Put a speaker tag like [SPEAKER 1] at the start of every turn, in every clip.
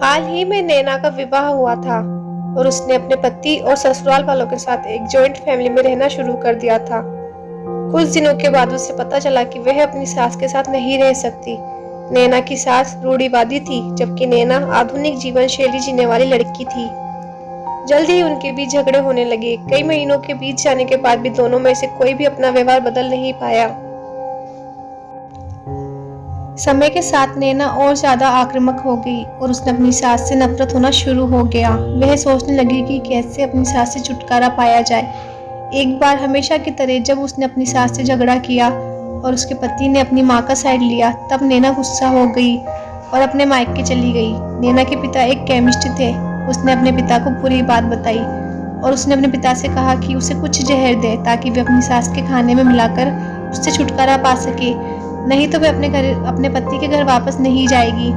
[SPEAKER 1] हाल ही में नैना का विवाह हुआ था और उसने अपने पति और ससुराल वालों के साथ एक जॉइंट फैमिली में रहना शुरू कर दिया था। कुछ दिनों के बाद उसे पता चला कि वह अपनी सास के साथ नहीं रह सकती। नैना की सास रूढ़िवादी थी, जबकि नैना आधुनिक जीवन शैली जीने वाली लड़की थी। जल्द ही उनके बीच झगड़े होने लगे। कई महीनों के बीत जाने के बाद भी दोनों में से कोई भी अपना व्यवहार बदल नहीं पाया। समय के साथ नैना और ज्यादा आक्रामक हो गई और उसने अपनी सास से नफरत होना शुरू हो गया। वह सोचने लगी कि कैसे अपनी सास से छुटकारा पाया जाए। एक बार हमेशा की तरह जब उसने अपनी सास से झगड़ा किया और उसके पति ने अपनी माँ का साइड लिया, तब नैना गुस्सा हो गई और अपने मायके चली गई। नैना के पिता एक केमिस्ट थे। उसने अपने पिता को पूरी बात बताई और उसने अपने पिता से कहा कि उसे कुछ जहर दे ताकि वे अपनी सास के खाने में मिलाकर उससे छुटकारा पा सके, नहीं तो वे अपने पति के घर वापस नहीं जाएगी।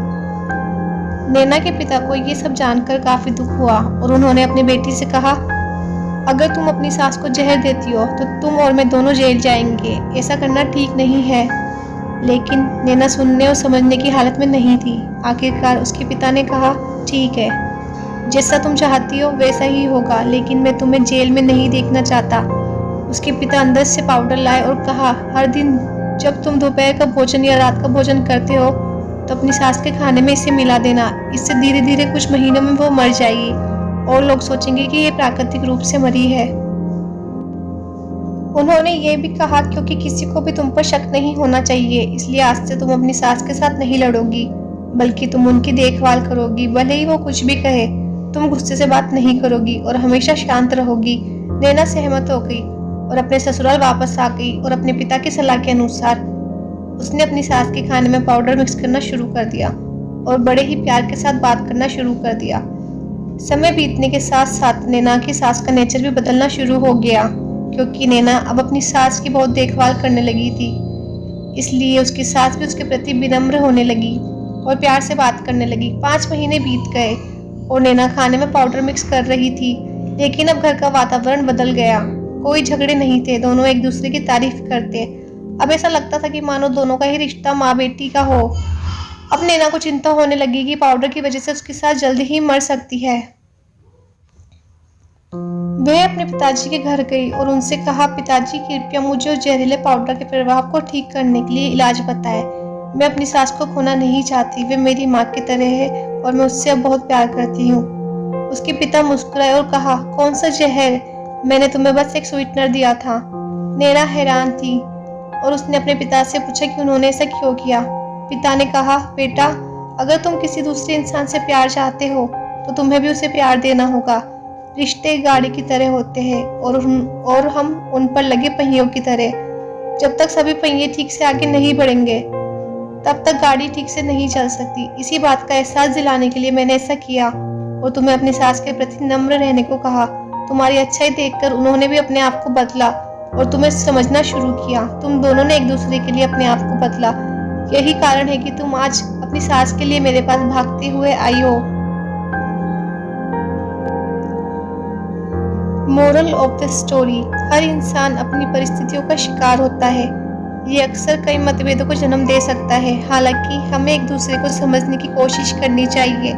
[SPEAKER 1] नैना के पिता को ये सब जानकर काफी दुख हुआ और उन्होंने अपनी बेटी से कहा, अगर तुम अपनी सास को जहर देती हो तो तुम और मैं दोनों जेल जाएंगे। ऐसा करना ठीक नहीं है। लेकिन नैना सुनने और समझने की हालत में नहीं थी। आखिरकार उसके पिता ने कहा, ठीक है, जैसा तुम चाहती हो वैसा ही होगा, लेकिन मैं तुम्हें जेल में नहीं देखना चाहता। उसके पिता अंदर से पाउडर लाए और कहा, हर दिन जब तुम दोपहर का भोजन या रात का भोजन करते हो तो अपनी सास के खाने में इसे मिला देना। इससे धीरे धीरे कुछ महीनों में वो मर जाएगी और लोग सोचेंगे कि ये प्राकृतिक रूप से मरी है। उन्होंने ये भी कहा, क्योंकि किसी को भी तुम पर शक नहीं होना चाहिए, इसलिए आज से तुम अपनी सास के साथ नहीं लड़ोगी, बल्कि तुम उनकी देखभाल करोगी। भले ही वो कुछ भी कहे, तुम गुस्से से बात नहीं करोगी और हमेशा शांत रहोगी। नैना सहमत हो गई और अपने ससुराल वापस आ गई और अपने पिता की सलाह के अनुसार उसने अपनी सास के खाने में पाउडर मिक्स करना शुरू कर दिया और बड़े ही प्यार के साथ बात करना शुरू कर दिया। समय बीतने के साथ साथ नैना की सास का नेचर भी बदलना शुरू हो गया, क्योंकि नैना अब अपनी सास की बहुत देखभाल करने लगी थी। इसलिए उसकी सास भी उसके प्रति विनम्र होने लगी और प्यार से बात करने लगी। 5 महीने बीत गए और नैना खाने में पाउडर मिक्स कर रही थी, लेकिन अब घर का वातावरण बदल गया। कोई झगड़े नहीं थे, दोनों एक दूसरे की तारीफ करते। अब ऐसा लगता था कि मानो दोनों का ही रिश्ता माँ बेटी का हो। अब नैना को चिंता होने लगी कि पाउडर की वजह से उसकी सास जल्दी ही मर सकती है। वह अपने पिताजी के घर गई और उनसे कहा, पिताजी कृपया मुझे उस जहरीले पाउडर के प्रभाव को ठीक करने के लिए इलाज बताएं। मैं अपनी सास को खोना नहीं चाहती। वे मेरी माँ की तरह है और मैं उससे अब बहुत प्यार करती हूँ। उसके पिता मुस्कुराए और कहा, कौन सा जहर? मैंने तुम्हें बस एक स्वीटनर दिया था। नैना हैरान थी और उसने अपने पिता से पूछा कि उन्होंने ऐसा क्यों किया। पिता ने कहा, बेटा, अगर तुम किसी दूसरे इंसान से प्यार चाहते हो तो तुम्हें भी उसे प्यार देना होगा। रिश्ते गाड़ी की तरह होते हैं और हम उन पर लगे पहियों की तरह। जब तक सभी पहिए ठीक से आगे नहीं बढ़ेंगे तब तक गाड़ी ठीक से नहीं चल सकती। इसी बात का एहसास दिलाने के लिए मैंने ऐसा किया और तुम्हें अपनी सास के प्रति नम्र रहने को कहा। तुम्हारी अच्छाई देखकर उन्होंने भी अपने आप को बदला और तुम्हें समझना शुरू किया। तुम दोनों ने एक दूसरे के लिए अपने आप को बदला। यही कारण है कि तुम आज अपनी सास के लिए मेरे पास भागते हुए आई हो। मोरल ऑफ द स्टोरी, हर इंसान अपनी परिस्थितियों का शिकार होता है। ये अक्सर कई मतभेदों को जन्म दे सकता है। हालांकि हमें एक दूसरे को समझने की कोशिश करनी चाहिए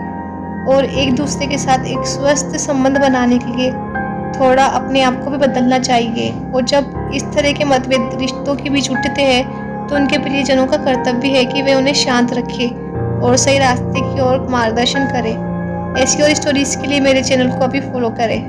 [SPEAKER 1] और एक दूसरे के साथ एक स्वस्थ संबंध बनाने के लिए थोड़ा अपने आप को भी बदलना चाहिए। और जब इस तरह के मतभेद रिश्तों के बीच उठते हैं तो उनके प्रियजनों का कर्तव्य है कि वे उन्हें शांत रखें और सही रास्ते की ओर मार्गदर्शन करें। ऐसी और स्टोरीज के लिए मेरे चैनल को अभी फॉलो करें।